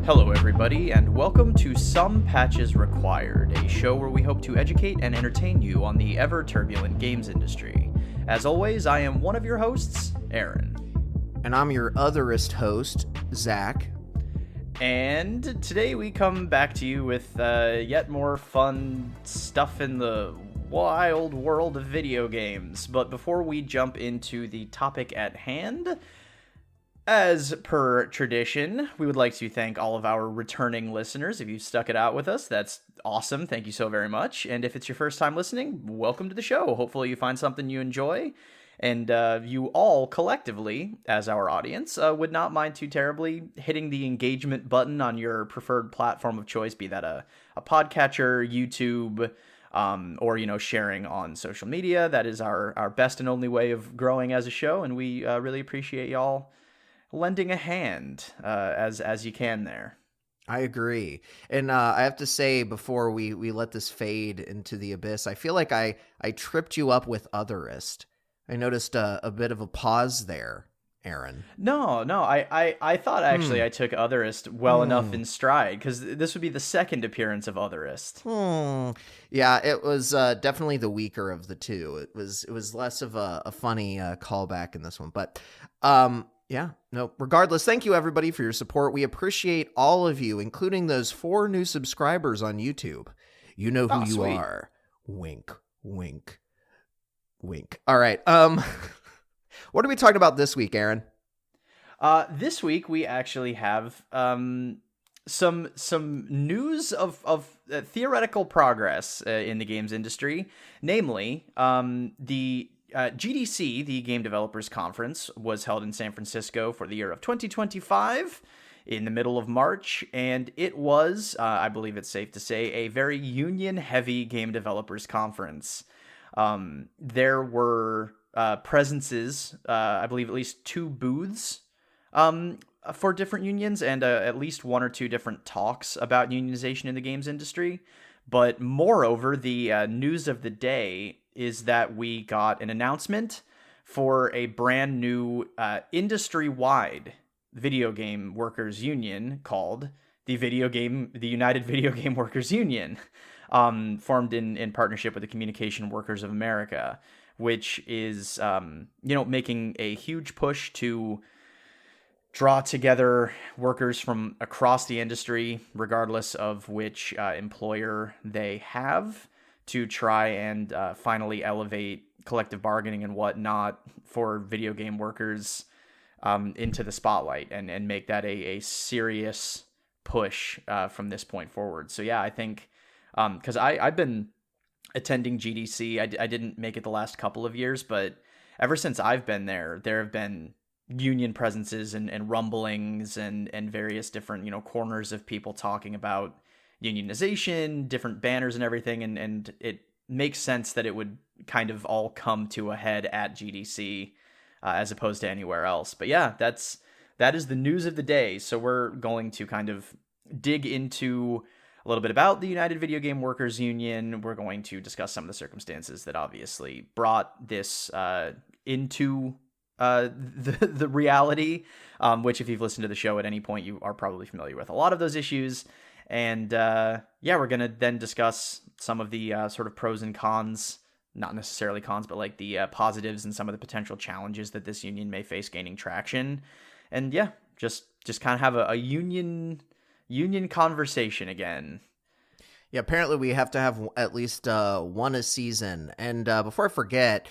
Hello everybody, and welcome to Some Patches Required, a show where we hope to educate and entertain you on the ever-turbulent games industry. As always, I am one of your hosts, Aaron. And I'm your otherest host, Zach. And today we come back to you with yet more fun stuff in the wild world of video games. But before we jump into the topic at hand, as per tradition, we would like to thank all of our returning listeners. If you've stuck it out with us, that's awesome. Thank you so very much. And if it's your first time listening, welcome to the show. Hopefully you find something you enjoy. And you all collectively, as our audience, would not mind too terribly hitting the engagement button on your preferred platform of choice, be that a podcatcher, YouTube, or, sharing on social media. That is our best and only way of growing as a show. And we really appreciate y'all lending a hand as you can there. I agree. And I have to say, before we let this fade into the abyss, I feel like I tripped you up with otherist. I noticed a bit of a pause there, Aaron. No, I thought actually I took otherist well enough in stride, because this would be the second appearance of otherist. Yeah, it was definitely the weaker of the two. It was less of a funny callback in this one, but yeah, no, regardless, thank you everybody for your support. We appreciate all of you, including those 4 new subscribers on YouTube. You know who you are. Wink, wink, wink. All right. What are we talking about this week, Aaron? This week we actually have some news of theoretical progress in the games industry, namely the GDC, the Game Developers Conference, was held in San Francisco for the year of 2025 in the middle of March, and it was, I believe it's safe to say, a very union-heavy Game Developers Conference. There were presences, I believe at least 2 booths for different unions, and at least 1 or 2 different talks about unionization in the games industry. But moreover, the news of the day is that we got an announcement for a brand new industry-wide video game workers union called the United Videogame Workers Union, formed in partnership with the Communication Workers of America, which is making a huge push to draw together workers from across the industry, regardless of which employer they have, to try and finally elevate collective bargaining and whatnot for video game workers into the spotlight and make that a serious push from this point forward. So yeah, I think because I've been attending GDC. I didn't make it the last couple of years, but ever since I've been there have been union presences and rumblings and various different corners of people talking about unionization, different banners and everything, and it makes sense that it would kind of all come to a head at GDC as opposed to anywhere else. But yeah, that is the news of the day. So we're going to kind of dig into a little bit about the United Videogame Workers Union. We're going to discuss some of the circumstances that obviously brought this into the reality, which if you've listened to the show at any point, you are probably familiar with a lot of those issues. And yeah, we're going to then discuss some of the sort of pros and cons, not necessarily cons, but like the positives and some of the potential challenges that this union may face gaining traction. And yeah, just kind of have a union conversation again. Yeah, apparently we have to have at least one a season. And before I forget,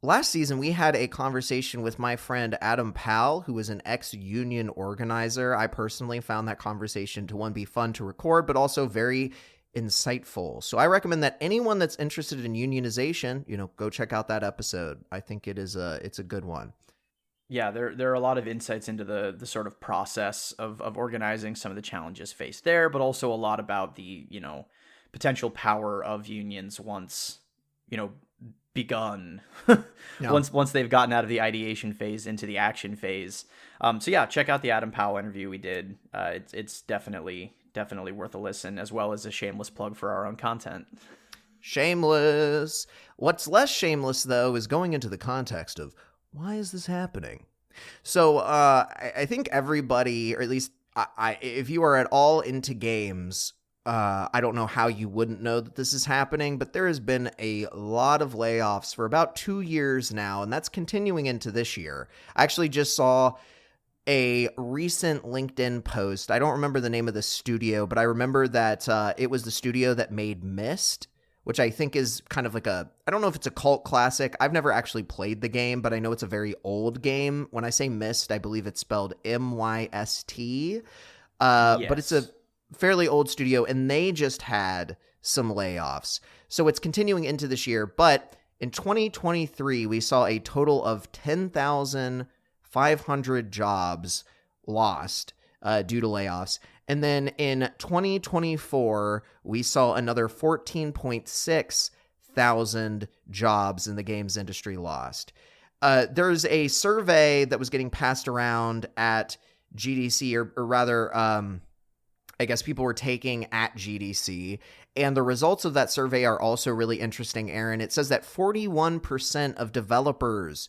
last season, we had a conversation with my friend Adam Powell, who is an ex-union organizer. I personally found that conversation to, one, be fun to record, but also very insightful. So I recommend that anyone that's interested in unionization, go check out that episode. I think it's a good one. Yeah, there are a lot of insights into the sort of process of organizing, some of the challenges faced there, but also a lot about the, potential power of unions once, begun. Yeah. once they've gotten out of the ideation phase into the action phase. So yeah, check out the Adam Powell interview we did. It's definitely worth a listen, as well as a shameless plug for our own content. Shameless. What's less shameless, though, is going into the context of why is this happening? So I think everybody, or at least if you are at all into games, I don't know how you wouldn't know that this is happening, but there has been a lot of layoffs for about 2 years now, and that's continuing into this year. I actually just saw a recent LinkedIn post. I don't remember the name of the studio, but I remember that it was the studio that made Myst, which I think is kind of like I don't know if it's a cult classic. I've never actually played the game, but I know it's a very old game. When I say Myst, I believe it's spelled Myst. Yes. But it's a fairly old studio, and they just had some layoffs. So it's continuing into this year, but in 2023, we saw a total of 10,500 jobs lost due to layoffs. And then in 2024, we saw another 14.6 thousand jobs in the games industry lost. There's a survey that was getting passed around at GDC, or rather, I guess people were taking at GDC, and the results of that survey are also really interesting, Aaron. It says that 41% of developers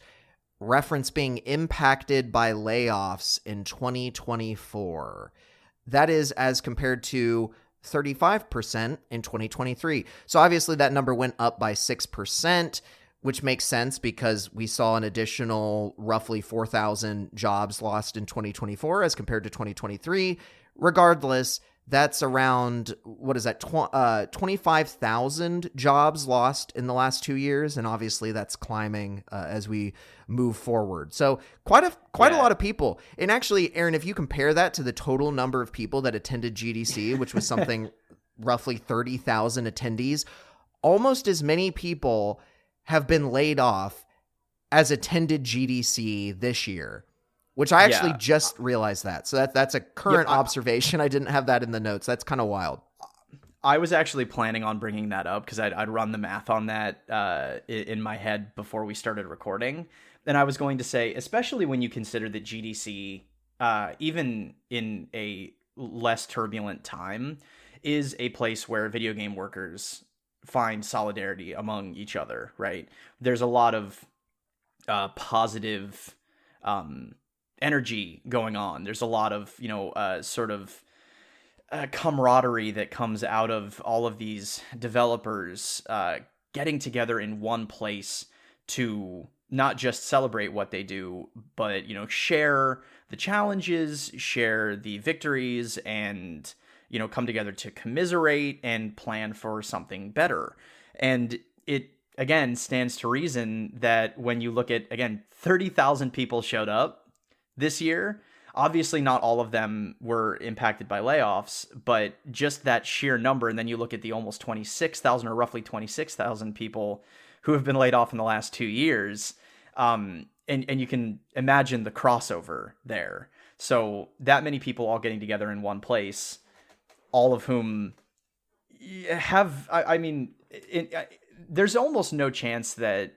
reference being impacted by layoffs in 2024. That is as compared to 35% in 2023. So obviously that number went up by 6%, which makes sense because we saw an additional roughly 4,000 jobs lost in 2024 as compared to 2023. Regardless, that's around, 25,000 jobs lost in the last 2 years. And obviously that's climbing as we move forward. So quite a lot of people. And actually, Aaron, if you compare that to the total number of people that attended GDC, which was something roughly 30,000 attendees, almost as many people have been laid off as attended GDC this year. Which I actually just realized that. So that's a current observation. I didn't have that in the notes. That's kind of wild. I was actually planning on bringing that up because I'd run the math on that in my head before we started recording. And I was going to say, especially when you consider that GDC, even in a less turbulent time, is a place where video game workers find solidarity among each other, right? There's a lot of positive energy going on. There's a lot of, sort of camaraderie that comes out of all of these developers getting together in one place to not just celebrate what they do, but, share the challenges, share the victories, and, come together to commiserate and plan for something better. And it, again, stands to reason that when you look at, again, 30,000 people showed up this year. Obviously, not all of them were impacted by layoffs, but just that sheer number. And then you look at the almost 26,000 or roughly 26,000 people who have been laid off in the last 2 years. And you can imagine the crossover there. So that many people all getting together in one place, all of whom have, there's almost no chance that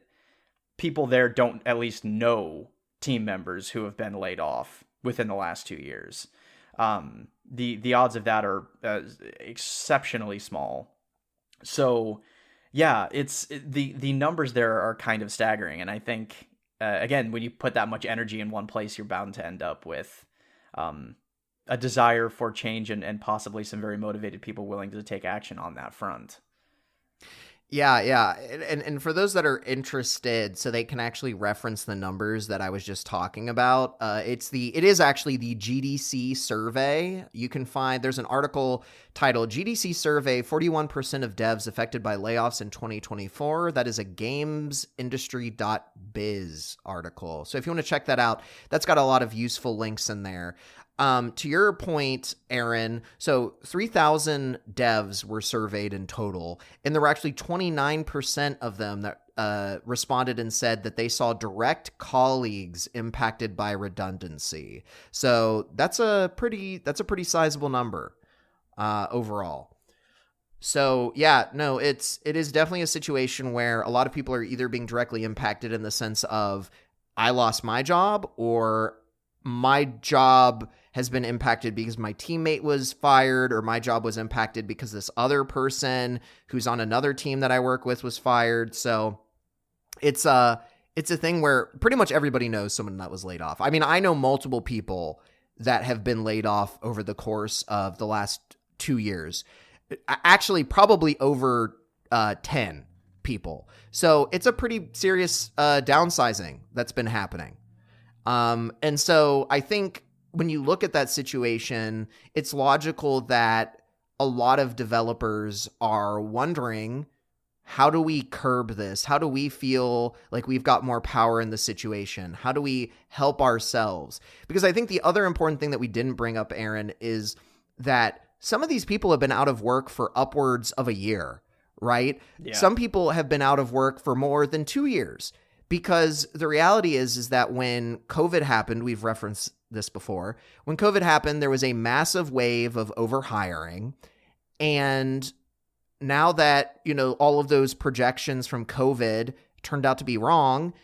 people there don't at least know team members who have been laid off within the last 2 years. The odds of that are exceptionally small. So yeah, the numbers there are kind of staggering. And I think, again, when you put that much energy in one place, you're bound to end up with a desire for change and possibly some very motivated people willing to take action on that front. Yeah. And for those that are interested, so they can actually reference the numbers that I was just talking about, it is actually the GDC survey. You can find, there's an article titled GDC Survey, 41% of devs affected by layoffs in 2024. That is a gamesindustry.biz article. So if you want to check that out, that's got a lot of useful links in there. To your point, Aaron, so 3,000 devs were surveyed in total, and there were actually 29% of them that responded and said that they saw direct colleagues impacted by redundancy. So that's a pretty sizable number overall. So yeah, no, it is definitely a situation where a lot of people are either being directly impacted in the sense of I lost my job, or my job has been impacted because my teammate was fired, or my job was impacted because this other person who's on another team that I work with was fired. So it's a thing where pretty much everybody knows someone that was laid off. I mean, I know multiple people that have been laid off over the course of the last 2 years. Actually, probably over 10 people. So it's a pretty serious downsizing that's been happening. And so I think when you look at that situation, it's logical that a lot of developers are wondering, how do we curb this? How do we feel like we've got more power in the situation? How do we help ourselves? Because I think the other important thing that we didn't bring up, Aaron, is that some of these people have been out of work for upwards of a year, right? Yeah. Some people have been out of work for more than 2 years, because the reality is that when COVID happened, we've referenced this before, when COVID happened, there was a massive wave of overhiring. And now that, all of those projections from COVID turned out to be wrong,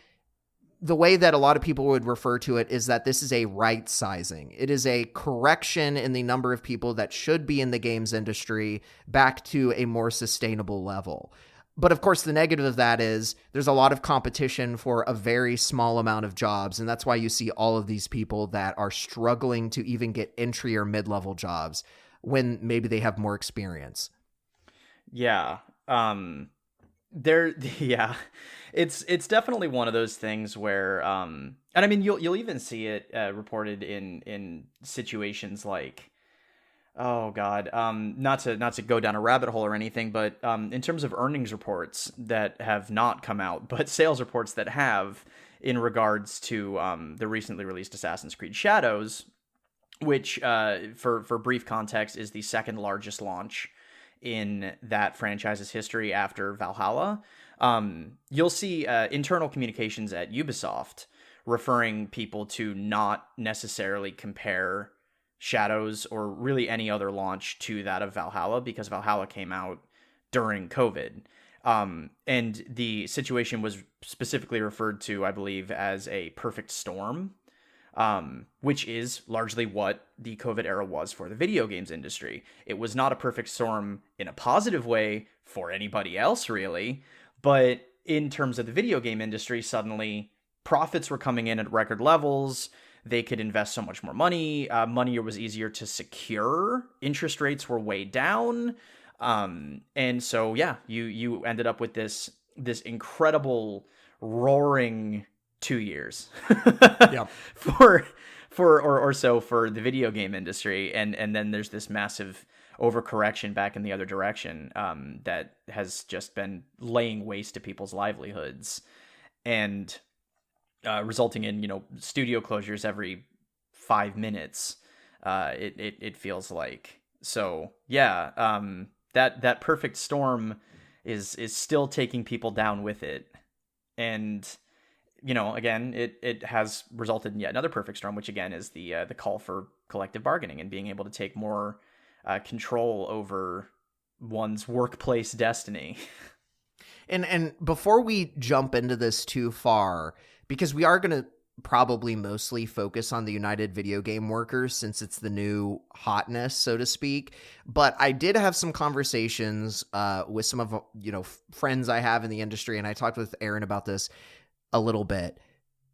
the way that a lot of people would refer to it is that this is a right sizing. It is a correction in the number of people that should be in the games industry back to a more sustainable level. But of course, the negative of that is there's a lot of competition for a very small amount of jobs. And that's why you see all of these people that are struggling to even get entry or mid-level jobs when maybe they have more experience. Yeah. It's definitely one of those things where, and I mean, you'll even see it reported in situations like, oh God, not to go down a rabbit hole or anything, but in terms of earnings reports that have not come out, but sales reports that have, in regards to the recently released Assassin's Creed Shadows, which for brief context is the second largest launch in that franchise's history after Valhalla. You'll see internal communications at Ubisoft referring people to not necessarily compare Shadows or really any other launch to that of Valhalla, because Valhalla came out during COVID. And the situation was specifically referred to, I believe, as a perfect storm, which is largely what the COVID era was for the video games industry. It was not a perfect storm in a positive way for anybody else, really, but in terms of the video game industry, suddenly profits were coming in at record levels. They could invest so much more money. Money was easier to secure. Interest rates were way down. And so, yeah, you ended up with this incredible roaring 2 years yeah. for the video game industry. And then there's this massive overcorrection back in the other direction that has just been laying waste to people's livelihoods and resulting in, studio closures every 5 minutes. It feels like. So yeah, that perfect storm is still taking people down with it. And again, it has resulted in yet another perfect storm, which again is the call for collective bargaining and being able to take more control over one's workplace destiny. And before we jump into this too far, because we are going to probably mostly focus on the United Video Game Workers since it's the new hotness, so to speak. But I did have some conversations with some of friends I have in the industry, and I talked with Aaron about this a little bit.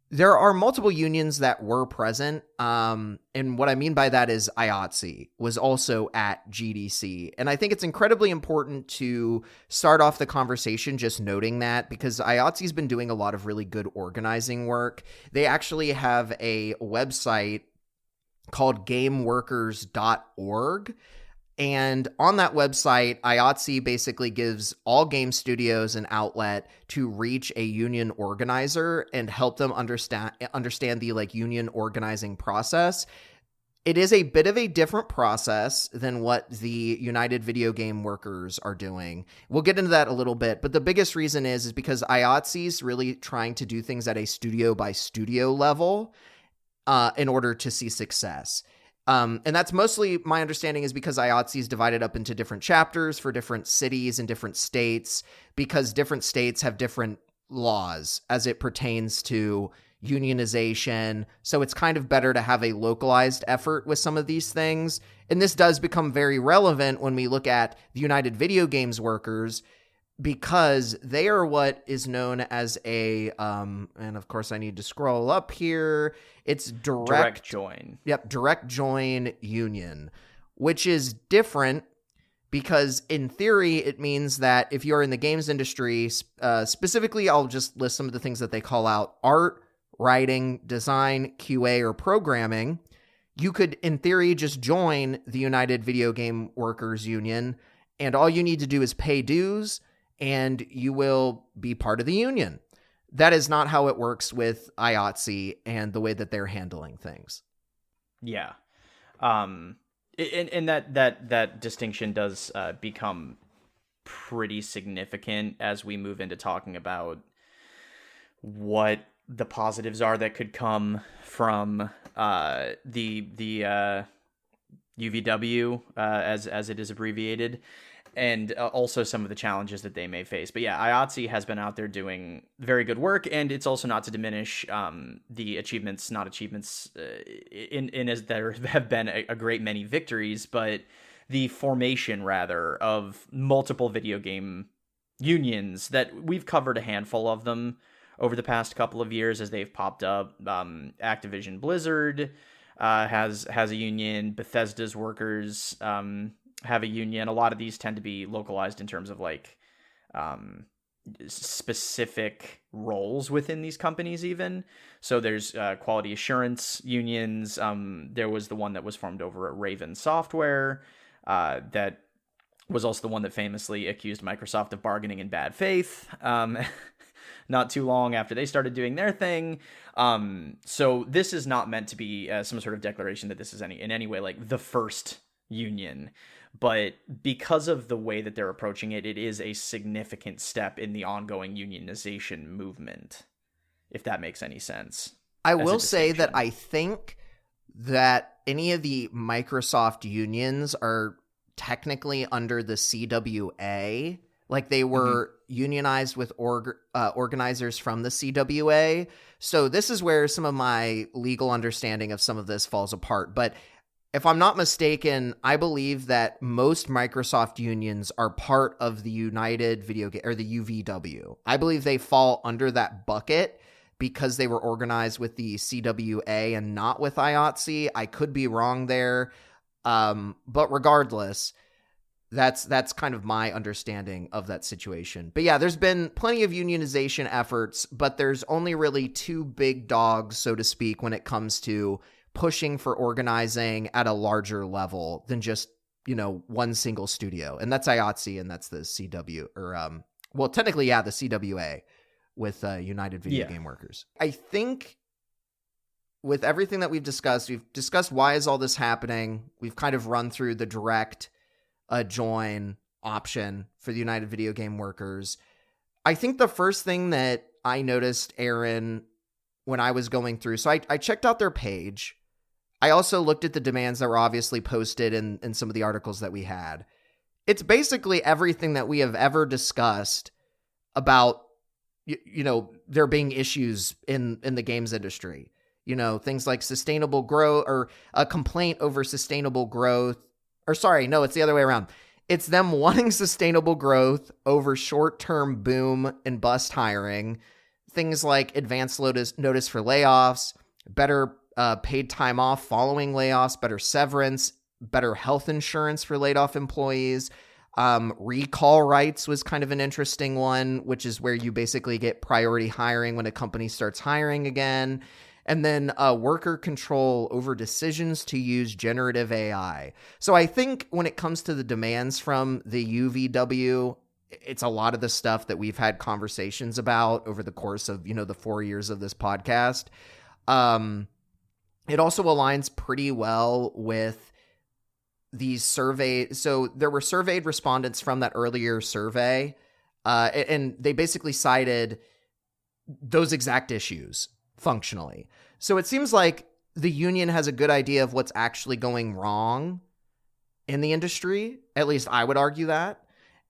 There are multiple unions that were present, and what I mean by that is IATSE was also at GDC, and I think it's incredibly important to start off the conversation just noting that, because IATSE's been doing a lot of really good organizing work. They actually have a website called gameworkers.org, and on that website, IATSE basically gives all game studios an outlet to reach a union organizer and help them understand the union organizing process. It is a bit of a different process than what the United Video Game Workers are doing. We'll get into that a little bit, but the biggest reason is because IATSE's really trying to do things at a studio by studio level in order to see success. And that's mostly, my understanding, is because IATSE is divided up into different chapters for different cities and different states, because different states have different laws as it pertains to unionization. So it's kind of better to have a localized effort with some of these things. And this does become very relevant when we look at the United Video Games Workers, because they are what is known as a, and of course I need to scroll up here. It's direct join. Yep. Direct join union, which is different because in theory, it means that if you're in the games industry, specifically, I'll just list some of the things that they call out: art, writing, design, QA, or programming. You could, in theory, just join the United Video Game Workers Union, and all you need to do is pay dues, and you will be part of the union. That is not how it works with IATSE and the way that they're handling things. Yeah. And that distinction does become pretty significant as we move into talking about what the positives are that could come from the UVW, as it is abbreviated, and also some of the challenges that they may face. But yeah, IATSE has been out there doing very good work, and it's also not to diminish the achievements, in as there have been a great many victories, but the formation, rather, of multiple video game unions that we've covered a handful of them over the past couple of years as they've popped up. Activision Blizzard has a union. Bethesda's workers have a union. A lot of these tend to be localized in terms of like specific roles within these companies even. So there's quality assurance unions. There was the one that was formed over at Raven Software that was also the one that famously accused Microsoft of bargaining in bad faith. Not too long after they started doing their thing. So this is not meant to be some sort of declaration that this is in any way like the first union. But because of the way that they're approaching it, it is a significant step in the ongoing unionization movement, if that makes any sense. I will say that I think that any of the Microsoft unions are technically under the CWA. Like they were unionized with organizers from the CWA. So this is where some of my legal understanding of some of this falls apart. But if I'm not mistaken, I believe that most Microsoft unions are part of the United Video Game, or the UVW. I believe they fall under that bucket because they were organized with the CWA and not with IATSE. I could be wrong there. But regardless, that's kind of my understanding of that situation. But yeah, there's been plenty of unionization efforts, but there's only really two big dogs, so to speak, when it comes to pushing for organizing at a larger level than just, one single studio. And that's IATSE and that's the CW, or, well, technically, yeah, the CWA with United Video Game Workers. I think with everything that we've discussed why is all this happening. We've kind of run through the direct join option for the United Video Game Workers. I think the first thing that I noticed, Aaron, when I was going through, so I checked out their page. I also looked at the demands that were obviously posted in some of the articles that we had. It's basically everything that we have ever discussed about, there being issues in the games industry. Things like sustainable growth, or a complaint over sustainable growth. Or sorry, no, it's the other way around. It's them wanting sustainable growth over short-term boom and bust hiring. Things like advance notice for layoffs, better paid time off following layoffs, better severance, better health insurance for laid off employees. Recall rights was kind of an interesting one, which is where you basically get priority hiring when a company starts hiring again. And then worker control over decisions to use generative AI. So I think when it comes to the demands from the UVW, it's a lot of the stuff that we've had conversations about over the course of, the 4 years of this podcast. It also aligns pretty well with these surveys. So there were surveyed respondents from that earlier survey, and they basically cited those exact issues functionally. So it seems like the union has a good idea of what's actually going wrong in the industry. At least I would argue that.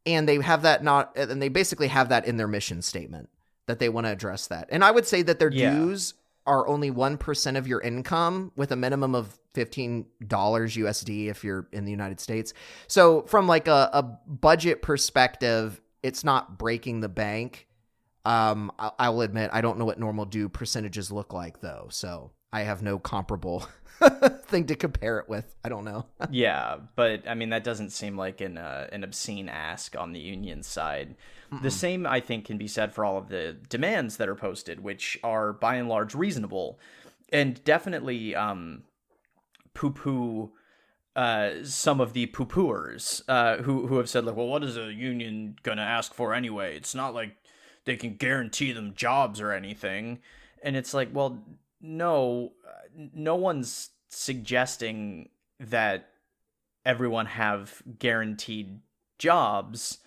And they have that and they basically have that in their mission statement that they want to address that. And I would say that their dues are only 1% of your income with a minimum of $15 USD if you're in the United States. So from like a budget perspective, it's not breaking the bank. I will admit, I don't know what normal due percentages look like though. So I have no comparable thing to compare it with. I don't know. Yeah, but I mean, that doesn't seem like an obscene ask on the union side. The same, I think, can be said for all of the demands that are posted, which are by and large reasonable, and definitely poo-poo some of the poo-pooers who have said, like, well, what is a union gonna ask for anyway? It's not like they can guarantee them jobs or anything. And it's like, well, no one's suggesting that everyone have guaranteed jobs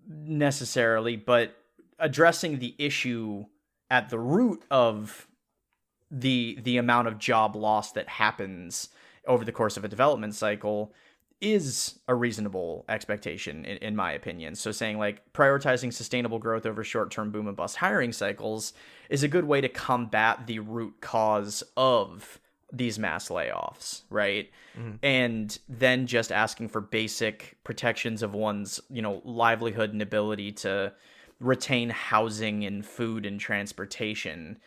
necessarily, but addressing the issue at the root of the amount of job loss that happens over the course of a development cycle is a reasonable expectation in my opinion. So saying like prioritizing sustainable growth over short-term boom and bust hiring cycles is a good way to combat the root cause of these mass layoffs, right? And then just asking for basic protections of one's, livelihood and ability to retain housing and food and transportation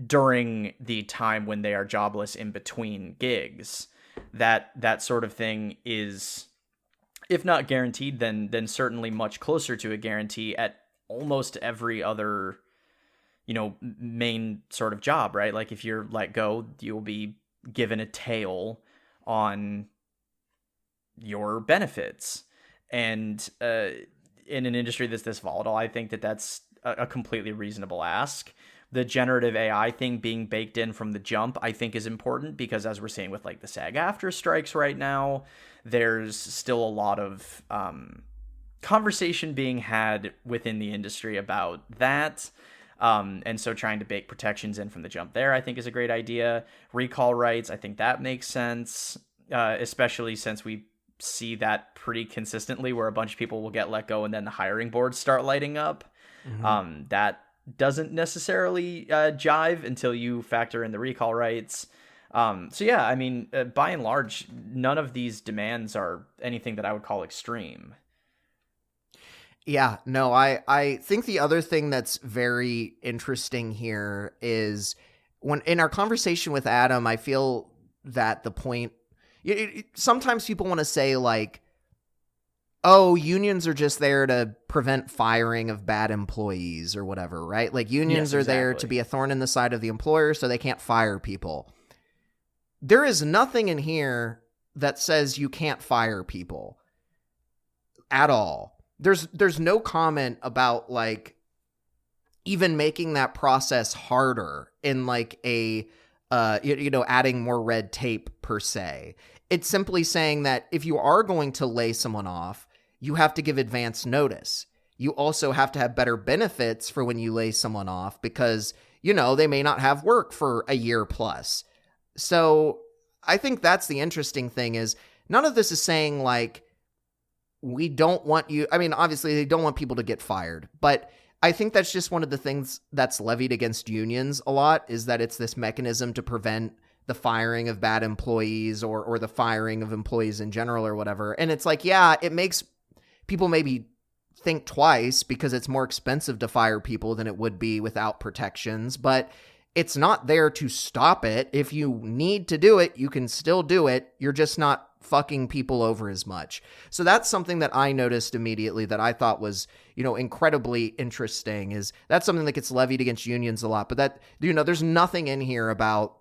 during the time when they are jobless in between gigs. That sort of thing is, if not guaranteed, then certainly much closer to a guarantee at almost every other, main sort of job, right? Like if you're let go, you'll be given a tail on your benefits. And in an industry that's this volatile, I think that's a completely reasonable ask. The generative AI thing being baked in from the jump, I think is important because as we're seeing with like the SAG-AFTRA strikes right now, there's still a lot of conversation being had within the industry about that. And so trying to bake protections in from the jump there, I think is a great idea. Recall rights, I think that makes sense, especially since we see that pretty consistently where a bunch of people will get let go and then the hiring boards start lighting up. That doesn't necessarily jive until you factor in the recall rights. So yeah, I mean, by and large, none of these demands are anything that I would call extreme. Yeah, no, I think the other thing that's very interesting here is when in our conversation with Adam, I feel that the point, sometimes people want to say like, oh, unions are just there to prevent firing of bad employees or whatever, right? Like unions are there to be a thorn in the side of the employer so they can't fire people. There is nothing in here that says you can't fire people at all. There's no comment about like even making that process harder in like a adding more red tape per se. It's simply saying that if you are going to lay someone off, you have to give advance notice. You also have to have better benefits for when you lay someone off because, they may not have work for a year plus. So I think that's the interesting thing is none of this is saying like, we don't want you. I mean, obviously they don't want people to get fired, but I think that's just one of the things that's levied against unions a lot is that it's this mechanism to prevent the firing of bad employees or the firing of employees in general or whatever. And it's like, yeah, it makes people maybe think twice because it's more expensive to fire people than it would be without protections, but it's not there to stop it. If you need to do it, you can still do it. You're just not fucking people over as much. So that's something that I noticed immediately that I thought was, incredibly interesting is that's something that gets levied against unions a lot, but that, there's nothing in here about,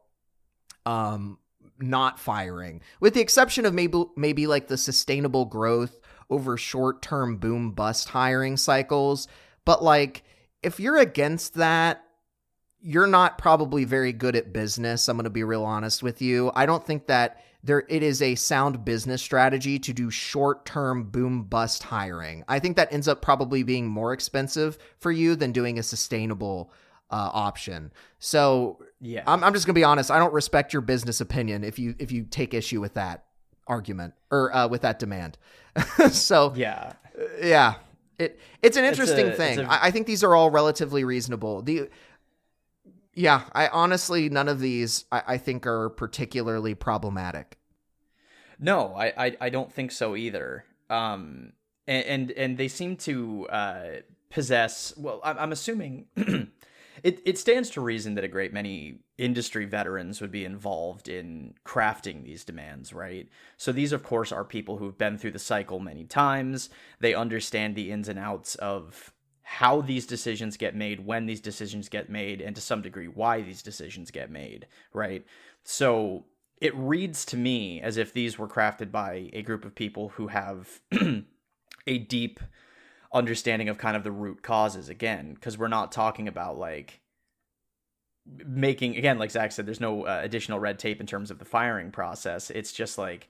not firing with the exception of maybe like the sustainable growth over short-term boom bust hiring cycles. But like, if you're against that, you're not probably very good at business. I'm going to be real honest with you. I don't think that it is a sound business strategy to do short-term boom bust hiring. I think that ends up probably being more expensive for you than doing a sustainable option. So Yeah, I'm just going to be honest. I don't respect your business opinion if you take issue with that argument or with that demand. So yeah. It's an interesting thing. I think these are all relatively reasonable. I honestly, none of these I think are particularly problematic. No, I don't think so either. And they seem to possess. Well, I'm assuming it stands to reason that a great many industry veterans would be involved in crafting these demands, right? So these, of course, are people who've been through the cycle many times. They understand the ins and outs of how these decisions get made, when these decisions get made, and to some degree why these decisions get made, right? So it reads to me as if these were crafted by a group of people who have a deep understanding of kind of the root causes, again, because we're not talking about like making, again, like Zach said, there's no additional red tape in terms of the firing process. It's just like,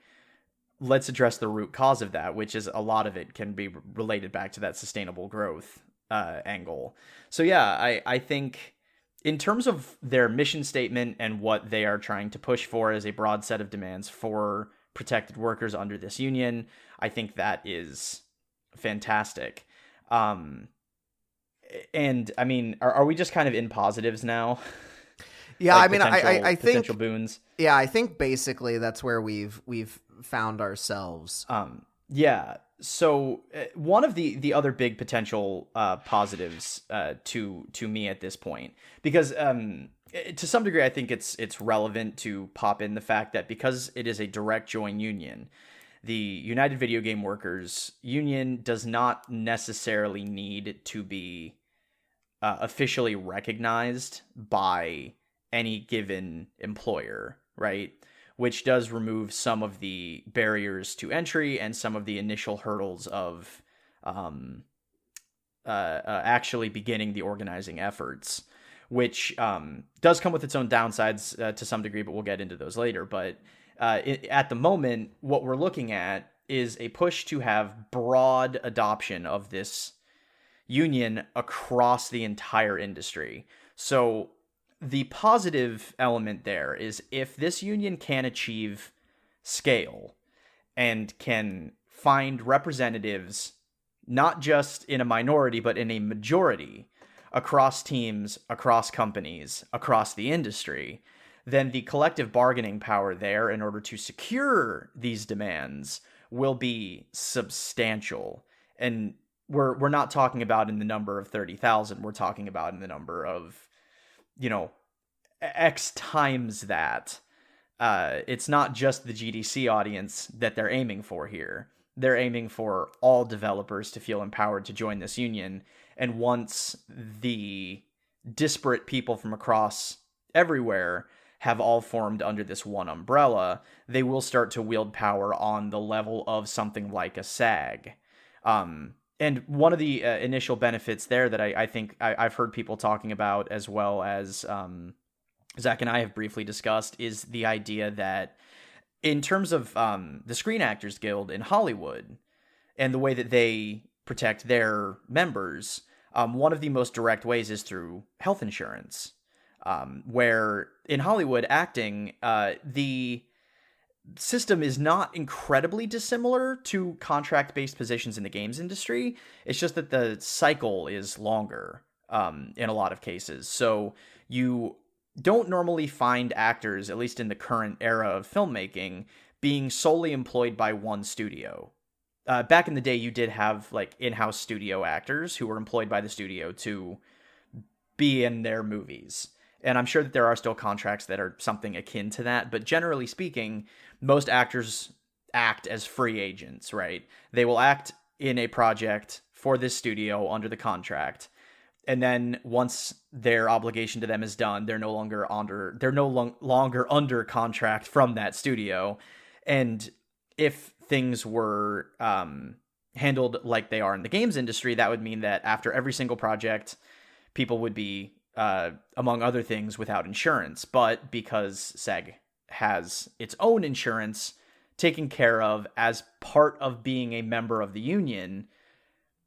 let's address the root cause of that, which is a lot of it can be related back to that sustainable growth angle. So yeah, I think in terms of their mission statement and what they are trying to push for as a broad set of demands for protected workers under this union, I think that is fantastic. And I mean, are we just kind of in positives now? Yeah, Like I mean, I think potential boons. Yeah, I think basically that's where we've found ourselves. Yeah. So one of the other big potential positives to me at this point, because to some degree I think it's relevant to pop in the fact that because it is a direct join union, the United Videogame Workers Union does not necessarily need to be officially recognized by any given employer, right? Which does remove some of the barriers to entry and some of the initial hurdles of actually beginning the organizing efforts, which does come with its own downsides to some degree, but we'll get into those later. But at the moment, what we're looking at is a push to have broad adoption of this union across the entire industry. So the positive element there is if this union can achieve scale and can find representatives not just in a minority but in a majority across teams, across companies, across the industry, then the collective bargaining power there in order to secure these demands will be substantial. And we're not talking about in the number of 30,000. We're talking about in the number of, X times that. It's not just the GDC audience that they're aiming for here. They're aiming for all developers to feel empowered to join this union. And once the disparate people from across everywhere have all formed under this one umbrella, they will start to wield power on the level of something like a SAG. And one of the initial benefits there that I think I've heard people talking about, as well as Zach and I have briefly discussed, is the idea that in terms of the Screen Actors Guild in Hollywood and the way that they protect their members, one of the most direct ways is through health insurance, where in Hollywood acting, the system is not incredibly dissimilar to contract-based positions in the games industry. It's just that the cycle is longer in a lot of cases. So you don't normally find actors, at least in the current era of filmmaking, being solely employed by one studio. Back in the day, you did have like in-house studio actors who were employed by the studio to be in their movies. And I'm sure that there are still contracts that are something akin to that. But generally speaking, most actors act as free agents, right? They will act in a project for this studio under the contract. And then once their obligation to them is done, they're no longer under contract from that studio. And if things were handled like they are in the games industry, that would mean that after every single project, people would be among other things, without insurance. But because SAG has its own insurance taken care of as part of being a member of the union,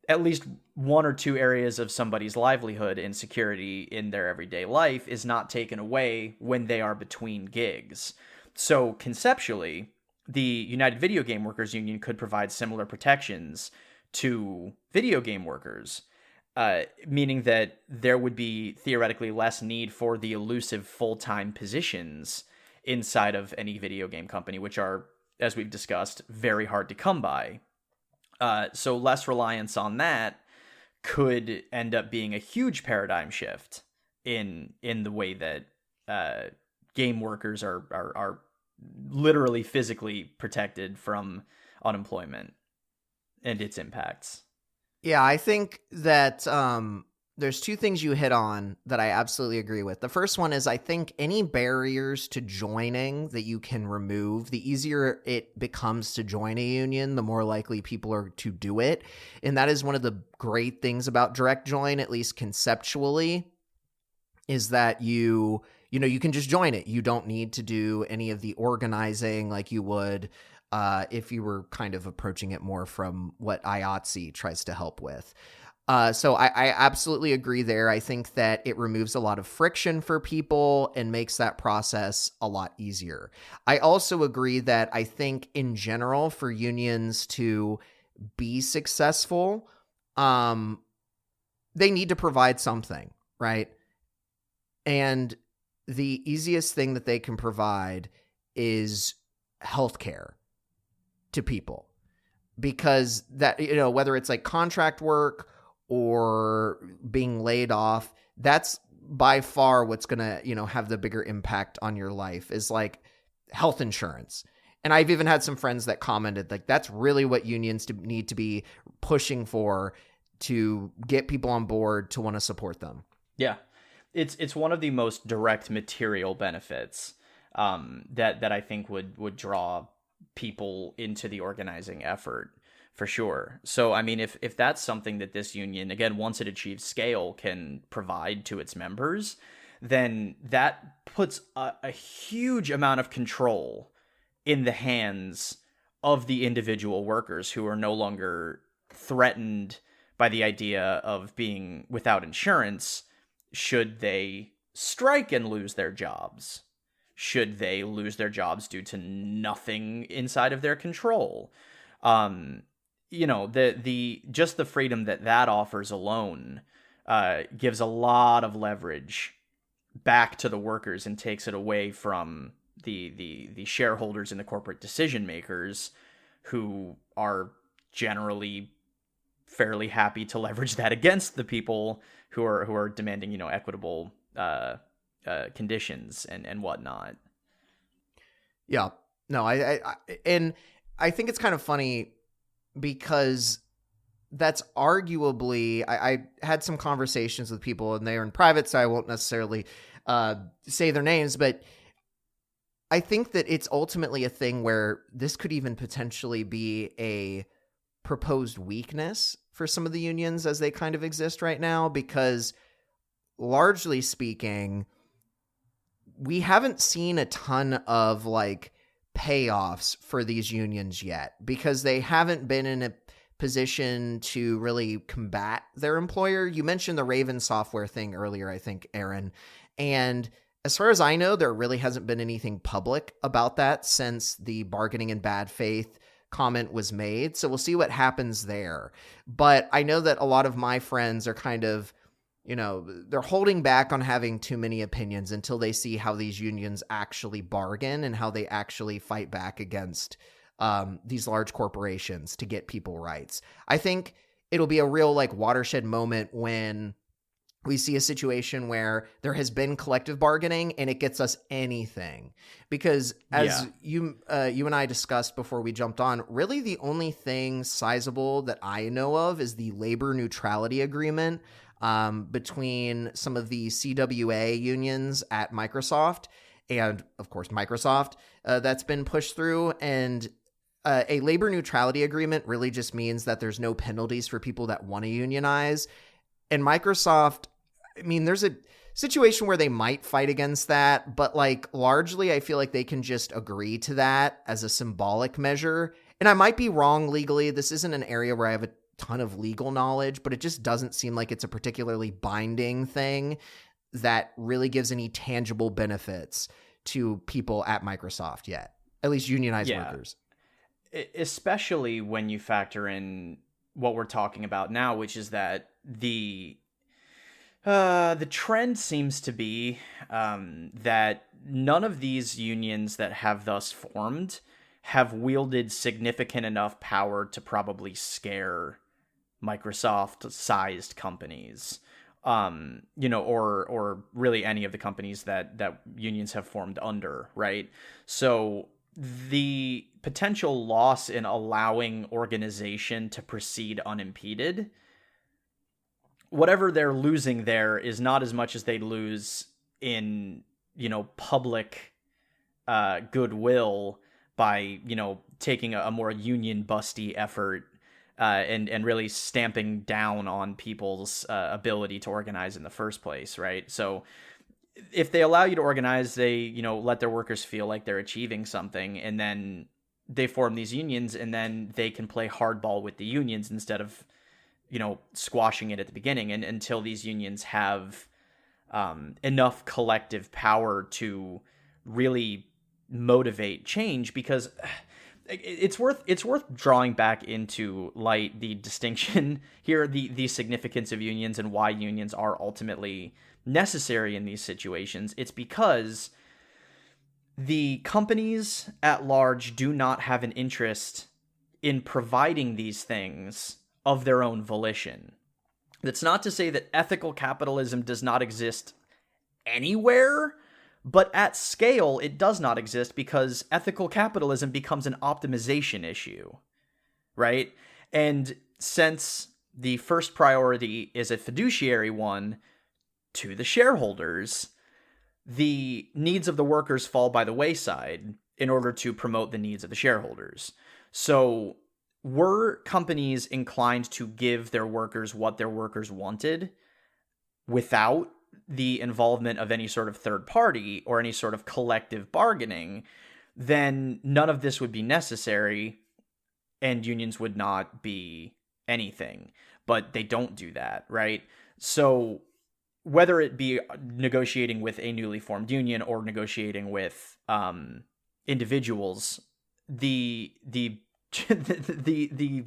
at least one or two areas of somebody's livelihood and security in their everyday life is not taken away when they are between gigs. So conceptually, the United Videogame Workers Union could provide similar protections to video game workers, meaning that there would be theoretically less need for the elusive full-time positions inside of any video game company, which are, as we've discussed, very hard to come by. So less reliance on that could end up being a huge paradigm shift in the way that game workers are literally physically protected from unemployment and its impacts. Yeah, I think that there's two things you hit on that I absolutely agree with. The first one is I think any barriers to joining that you can remove, the easier it becomes to join a union, the more likely people are to do it. And that is one of the great things about direct join, at least conceptually, is that you can just join it. You don't need to do any of the organizing like you would if you were kind of approaching it more from what IATSE tries to help with. So I absolutely agree there. I think that it removes a lot of friction for people and makes that process a lot easier. I also agree that I think in general for unions to be successful, they need to provide something, right? And the easiest thing that they can provide is healthcare to people, because that, whether it's like contract work or being laid off, that's by far what's going to, have the bigger impact on your life is like health insurance. And I've even had some friends that commented like that's really what unions need to be pushing for to get people on board to want to support them. Yeah. It's one of the most direct material benefits that I think would draw people into the organizing effort, for sure. So, I mean, if that's something that this union, again, once it achieves scale, can provide to its members, then that puts a huge amount of control in the hands of the individual workers who are no longer threatened by the idea of being without insurance should they strike and lose their jobs. Should they lose their jobs due to nothing inside of their control? Just the freedom that offers alone gives a lot of leverage back to the workers and takes it away from the shareholders and the corporate decision makers, who are generally fairly happy to leverage that against the people who are demanding equitable conditions and whatnot. Yeah, no, I think it's kind of funny because that's arguably, I had some conversations with people and they are in private, so I won't necessarily say their names, but I think that it's ultimately a thing where this could even potentially be a proposed weakness for some of the unions as they kind of exist right now, because largely speaking, we haven't seen a ton of like payoffs for these unions yet, because they haven't been in a position to really combat their employer. You mentioned the Raven software thing earlier, I think, Aaron. And as far as I know, there really hasn't been anything public about that since the bargaining in bad faith comment was made. So we'll see what happens there. But I know that a lot of my friends are kind of, they're holding back on having too many opinions until they see how these unions actually bargain and how they actually fight back against these large corporations to get people rights. I think it'll be a real like watershed moment when we see a situation where there has been collective bargaining and it gets us anything. Because as you and I discussed before we jumped on, really the only thing sizable that I know of is the labor neutrality agreement between some of the CWA unions at Microsoft and, of course, Microsoft that's been pushed through. And a labor neutrality agreement really just means that there's no penalties for people that want to unionize. And Microsoft, I mean, there's a situation where they might fight against that, but like largely I feel like they can just agree to that as a symbolic measure. And I might be wrong legally. This isn't an area where I have a ton of legal knowledge, but it just doesn't seem like it's a particularly binding thing that really gives any tangible benefits to people at Microsoft yet, at least unionized workers. Especially when you factor in what we're talking about now, which is that the trend seems to be that none of these unions that have thus formed have wielded significant enough power to probably scare Microsoft-sized companies, or really any of the companies that unions have formed under, right? So the potential loss in allowing organization to proceed unimpeded, whatever they're losing there is not as much as they'd lose in, public goodwill by, taking a more union busty effort and really stamping down on people's ability to organize in the first place, right? So if they allow you to organize, they, let their workers feel like they're achieving something, and then they form these unions, and then they can play hardball with the unions instead of, squashing it at the beginning, and until these unions have enough collective power to really motivate change. Because it's worth drawing back into light the distinction here, the significance of unions and why unions are ultimately necessary in these situations. It's because the companies at large do not have an interest in providing these things of their own volition. That's not to say that ethical capitalism does not exist anywhere, but at scale it does not exist because ethical capitalism becomes an optimization issue, right? And since the first priority is a fiduciary one to the shareholders, the needs of the workers fall by the wayside in order to promote the needs of the shareholders. So were companies inclined to give their workers what their workers wanted without the involvement of any sort of third party or any sort of collective bargaining, then none of this would be necessary and unions would not be anything. But they don't do that, right? So whether it be negotiating with a newly formed union or negotiating with individuals, the the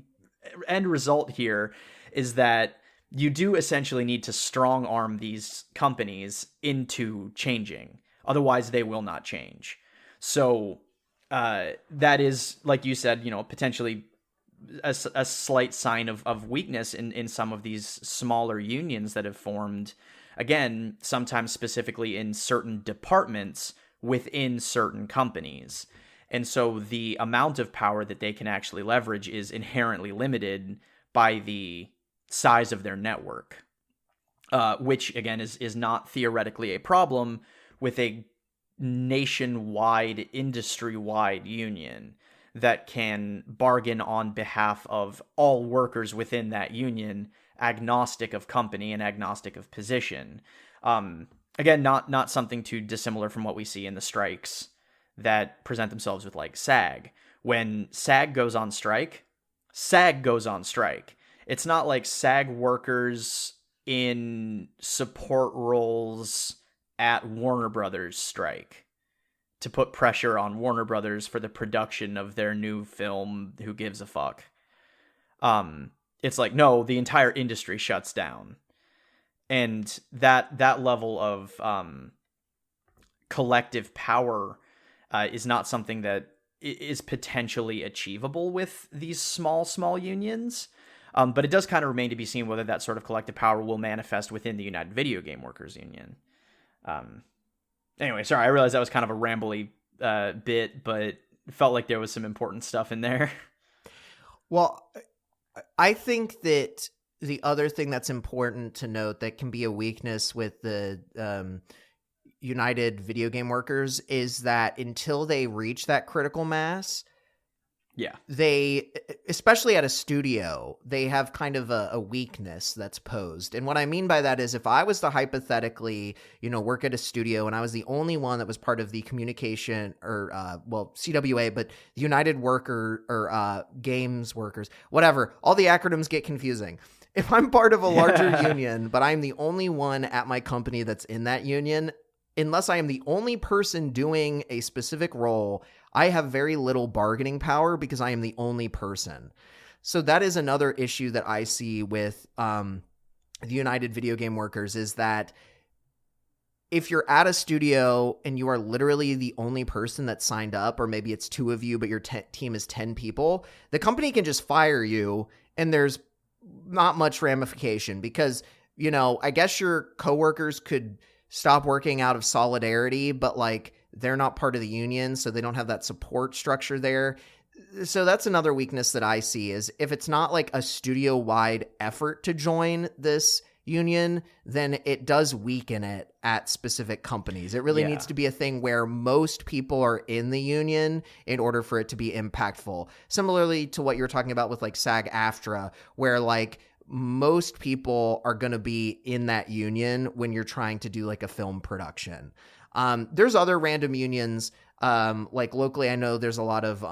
end result here is that you do essentially need to strong arm these companies into changing. Otherwise, they will not change. So that is, like you said, potentially a slight sign of weakness in some of these smaller unions that have formed, again, sometimes specifically in certain departments within certain companies. And so the amount of power that they can actually leverage is inherently limited by the size of their network, which, again, is not theoretically a problem with a nationwide, industry-wide union that can bargain on behalf of all workers within that union, agnostic of company and agnostic of position. Again, not something too dissimilar from what we see in the strikes that present themselves with, like, SAG. When SAG goes on strike, SAG goes on strike. It's not like SAG workers in support roles at Warner Brothers strike to put pressure on Warner Brothers for the production of their new film, Who Gives a Fuck? It's like, no, the entire industry shuts down. And that level of collective power is not something that is potentially achievable with these small unions. But it does kind of remain to be seen whether that sort of collective power will manifest within the United Videogame Workers Union. Anyway, sorry, I realized that was kind of a rambly bit, but it felt like there was some important stuff in there. Well, I think that the other thing that's important to note that can be a weakness with the United Videogame Workers is that until they reach that critical mass, Yeah. they, especially at a studio, they have kind of a weakness that's posed. And what I mean by that is, if I was to hypothetically, work at a studio and I was the only one that was part of the communication or, CWA, but the United Worker or Games Workers, whatever, all the acronyms get confusing. If I'm part of a larger union, but I'm the only one at my company that's in that union, unless I am the only person doing a specific role, I have very little bargaining power because I am the only person. So that is another issue that I see with the United Video Game Workers, is that if you're at a studio and you are literally the only person that signed up, or maybe it's 2 of you, but your team is 10 people, the company can just fire you and there's not much ramification because, I guess your coworkers could stop working out of solidarity, but like they're not part of the union, so they don't have that support structure there. So that's another weakness that I see, is if it's not like a studio-wide effort to join this union, then it does weaken it at specific companies. It really needs to be a thing where most people are in the union in order for it to be impactful. Similarly to what you're talking about with like SAG-AFTRA, where like most people are going to be in that union when you're trying to do like a film production. There's other random unions, like locally, I know there's a lot of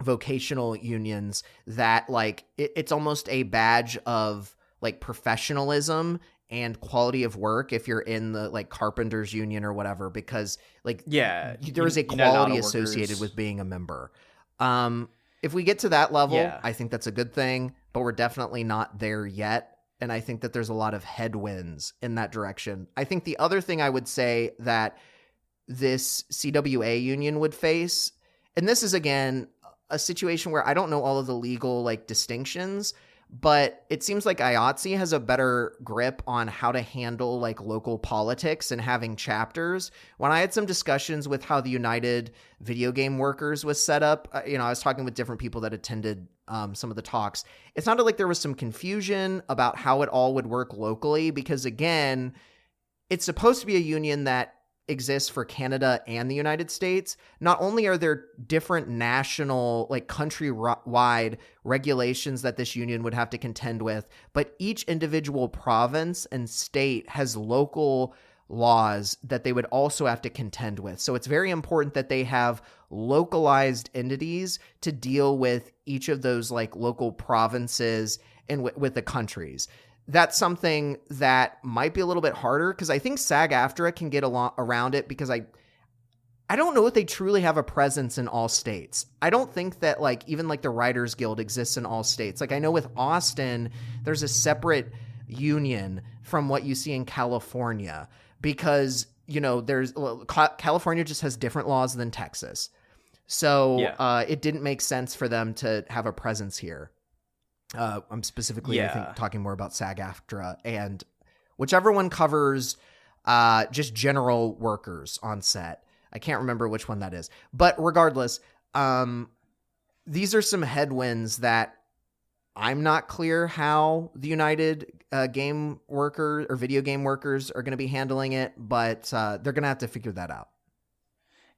vocational unions that like it's almost a badge of like professionalism and quality of work if you're in the like carpenters union or whatever, because like there is a quality associated with being a member. If we get to that level, I think that's a good thing, but we're definitely not there yet. And I think that there's a lot of headwinds in that direction. I think the other thing I would say that this CWA union would face, and this is, again, a situation where I don't know all of the legal like distinctions, but it seems like IATSE has a better grip on how to handle like local politics and having chapters. When I had some discussions with how the United Video Game Workers was set up, I was talking with different people that attended some of the talks. It sounded like there was some confusion about how it all would work locally, because again, it's supposed to be a union that exists for Canada and the United States. Not only are there different national, like country-wide regulations that this union would have to contend with, but each individual province and state has local laws that they would also have to contend with. So it's very important that they have localized entities to deal with each of those like local provinces and with the countries. That's something that might be a little bit harder, because I think SAG-AFTRA can get around it, because I don't know if they truly have a presence in all states. I don't think that like even like the Writers Guild exists in all states. Like I know with Austin, there's a separate union from what you see in California, because California just has different laws than Texas. So it didn't make sense for them to have a presence here. I'm specifically, I think, talking more about SAG-AFTRA and whichever one covers just general workers on set. I can't remember which one that is. But regardless, these are some headwinds that I'm not clear how the United Game Workers or Video Game Workers are going to be handling it, but they're going to have to figure that out.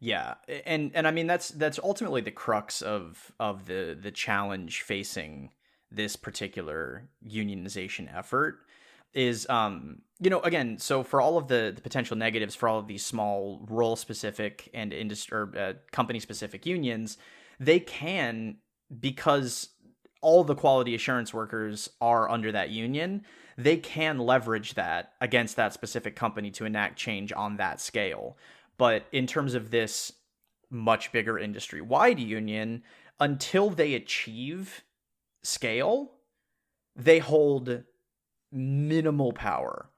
Yeah, and I mean that's ultimately the crux of the challenge facing this particular unionization effort is, again, so for all of the potential negatives for all of these small role specific and industry or company specific unions, they can, because all the quality assurance workers are under that union, they can leverage that against that specific company to enact change on that scale. But in terms of this much bigger industry-wide union, until they achieve scale, they hold minimal power.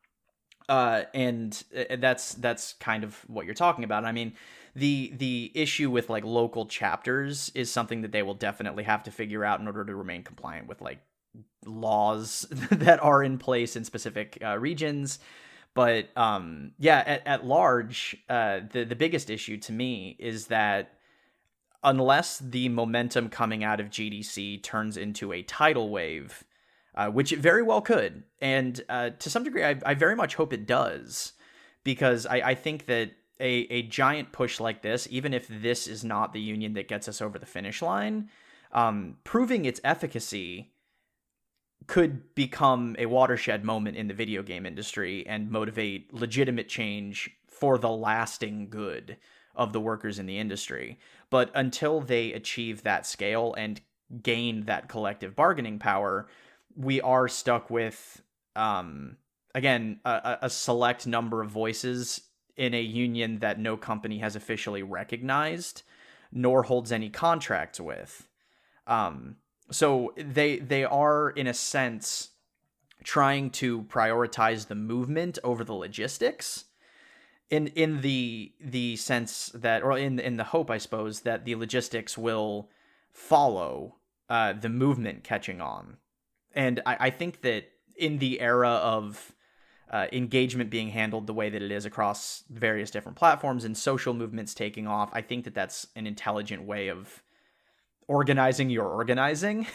And that's kind of what you're talking about. I mean, the issue with like local chapters is something that they will definitely have to figure out in order to remain compliant with like laws that are in place in specific regions. But at large, the biggest issue to me is that unless the momentum coming out of GDC turns into a tidal wave, which it very well could, and to some degree, I very much hope it does, because I think that a giant push like this, even if this is not the union that gets us over the finish line, proving its efficacy could become a watershed moment in the video game industry and motivate legitimate change for the lasting good of the workers in the industry. But until they achieve that scale and gain that collective bargaining power, we are stuck with, again, a select number of voices in a union that no company has officially recognized nor holds any contracts with. So they are, in a sense, trying to prioritize the movement over the logistics, in the sense that, or in the hope, I suppose, that the logistics will follow the movement catching on. And I think that in the era of engagement being handled the way that it is across various different platforms and social movements taking off, I think that that's an intelligent way of organizing your organizing.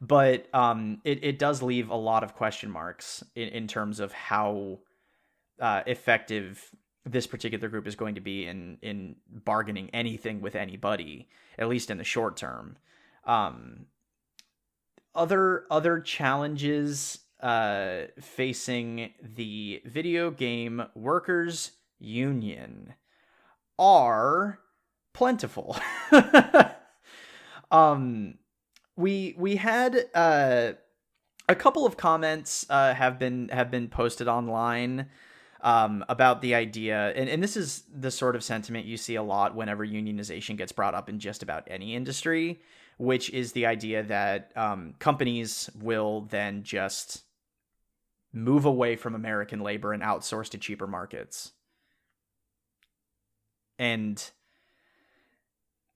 But it does leave a lot of question marks in terms of how effective this particular group is going to be in bargaining anything with anybody, at least in the short term. Other challenges facing the Video Game Workers Union are plentiful. We had a couple of comments have been posted online about the idea, and this is the sort of sentiment you see a lot whenever unionization gets brought up in just about any industry, which is the idea that companies will then just move away from American labor and outsource to cheaper markets. And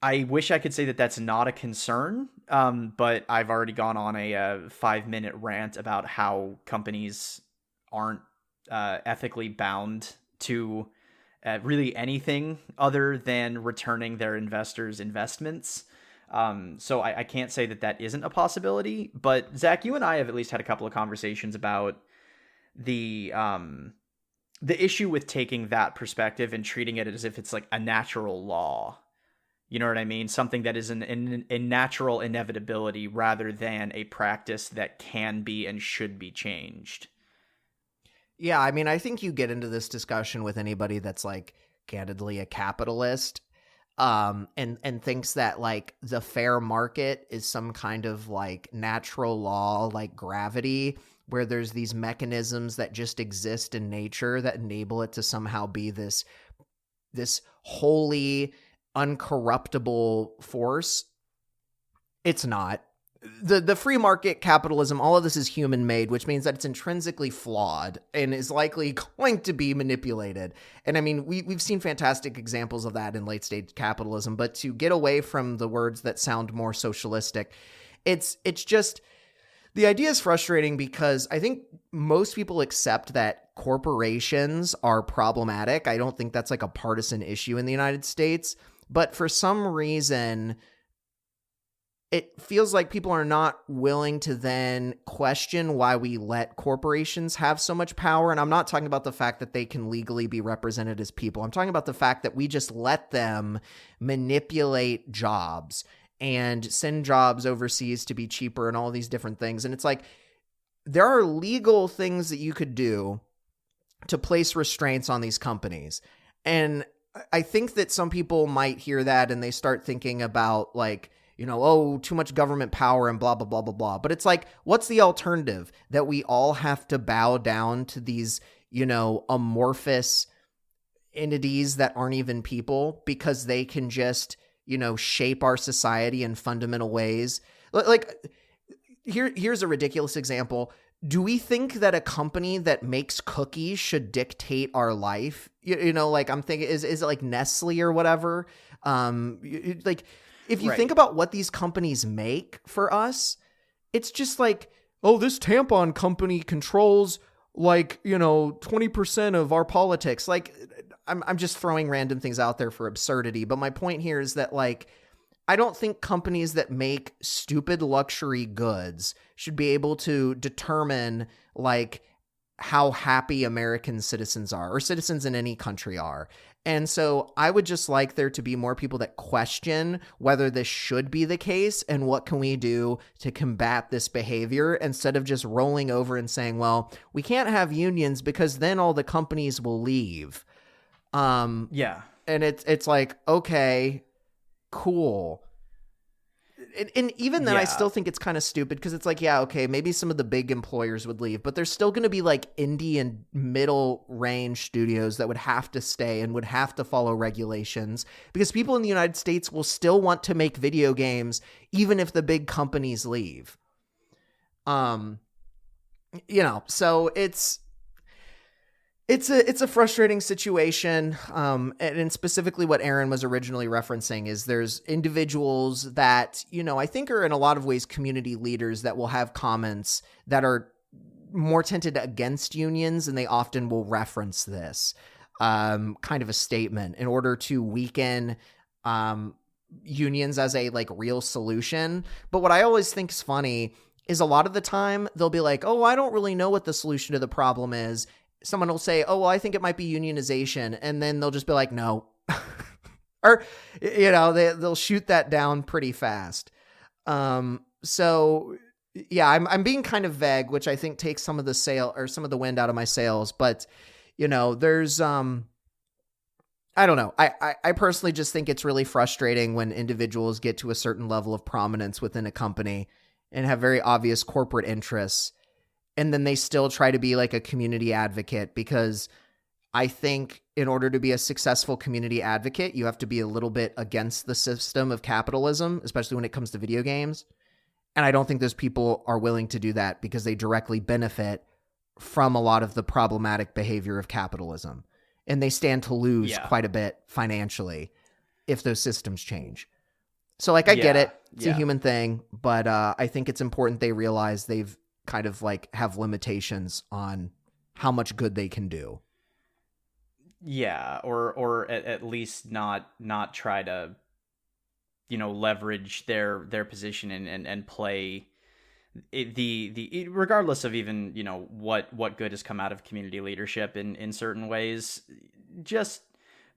I wish I could say that that's not a concern, but I've already gone on a 5-minute rant about how companies aren't ethically bound to really anything other than returning their investors' investments. So I can't say that that isn't a possibility. But Zach, you and I have at least had a couple of conversations about the issue with taking that perspective and treating it as if it's like a natural law. You know what I mean? Something that is a natural inevitability rather than a practice that can be and should be changed. Yeah, I mean, I think you get into this discussion with anybody that's like candidly a capitalist, and thinks that like the fair market is some kind of like natural law, like gravity, where there's these mechanisms that just exist in nature that enable it to somehow be this wholly uncorruptible force. It's not. The free market capitalism, all of this is human made, which means that it's intrinsically flawed and is likely going to be manipulated. And I mean, we've seen fantastic examples of that in late stage capitalism, but to get away from the words that sound more socialistic, it's just, the idea is frustrating because I think most people accept that corporations are problematic. I don't think that's like a partisan issue in the United States, but for some reason, it feels like people are not willing to then question why we let corporations have so much power. And I'm not talking about the fact that they can legally be represented as people. I'm talking about the fact that we just let them manipulate jobs and send jobs overseas to be cheaper and all these different things. And it's like, there are legal things that you could do to place restraints on these companies. And I think that some people might hear that and they start thinking about like, you know, oh, too much government power and blah, blah, blah, blah, blah. But it's like, what's the alternative? That we all have to bow down to these, you know, amorphous entities that aren't even people because they can just, you know, shape our society in fundamental ways. Like, here's a ridiculous example. Do we think that a company that makes cookies should dictate our life? You know, like I'm thinking, is it like Nestle or whatever? Like, if you think about what these companies make for us, it's just like, oh, this tampon company controls like, you know, 20% of our politics. Like, I'm just throwing random things out there for absurdity. But my point here is that like, I don't think companies that make stupid luxury goods should be able to determine like how happy American citizens are, or citizens in any country are. And so I would just like there to be more people that question whether this should be the case and what can we do to combat this behavior, instead of just rolling over and saying, well, we can't have unions because then all the companies will leave. Yeah. And it's like, okay, cool. And even then, I still think it's kind of stupid, because it's like, yeah, okay, maybe some of the big employers would leave, but there's still going to be like indie and middle range studios that would have to stay and would have to follow regulations, because people in the United States will still want to make video games even if the big companies leave. So it's a frustrating situation. And specifically what Aaron was originally referencing is there's individuals that, I think are in a lot of ways community leaders that will have comments that are more tinted against unions, and they often will reference this kind of a statement in order to weaken unions as a like real solution. But what I always think is funny is a lot of the time they'll be like, oh, I don't really know what the solution to the problem is. Someone will say, oh, well, I think it might be unionization. And then they'll just be like, no. Or, they'll shoot that down pretty fast. So yeah, I'm being kind of vague, which I think takes some of the wind out of my sails. But, there's, I don't know. I personally just think it's really frustrating when individuals get to a certain level of prominence within a company and have very obvious corporate interests, and then they still try to be like a community advocate, because I think in order to be a successful community advocate, you have to be a little bit against the system of capitalism, especially when it comes to video games. And I don't think those people are willing to do that because they directly benefit from a lot of the problematic behavior of capitalism. And they stand to lose quite a bit financially if those systems change. So I get it. It's a human thing, but I think it's important they realize they've kind of like have limitations on how much good they can do. Yeah, or at least not try to, leverage their position and play the regardless of even, what good has come out of community leadership in certain ways. Just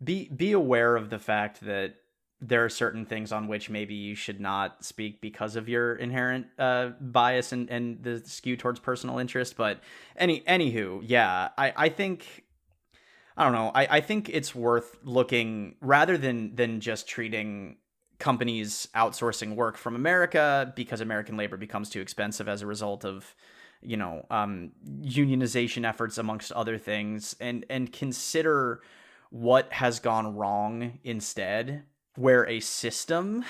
be aware of the fact that there are certain things on which maybe you should not speak because of your inherent bias and the skew towards personal interest. But anywho, yeah, I think, I don't know. I think it's worth looking, rather than just treating companies outsourcing work from America because American labor becomes too expensive as a result of, unionization efforts amongst other things, and consider what has gone wrong instead, where a system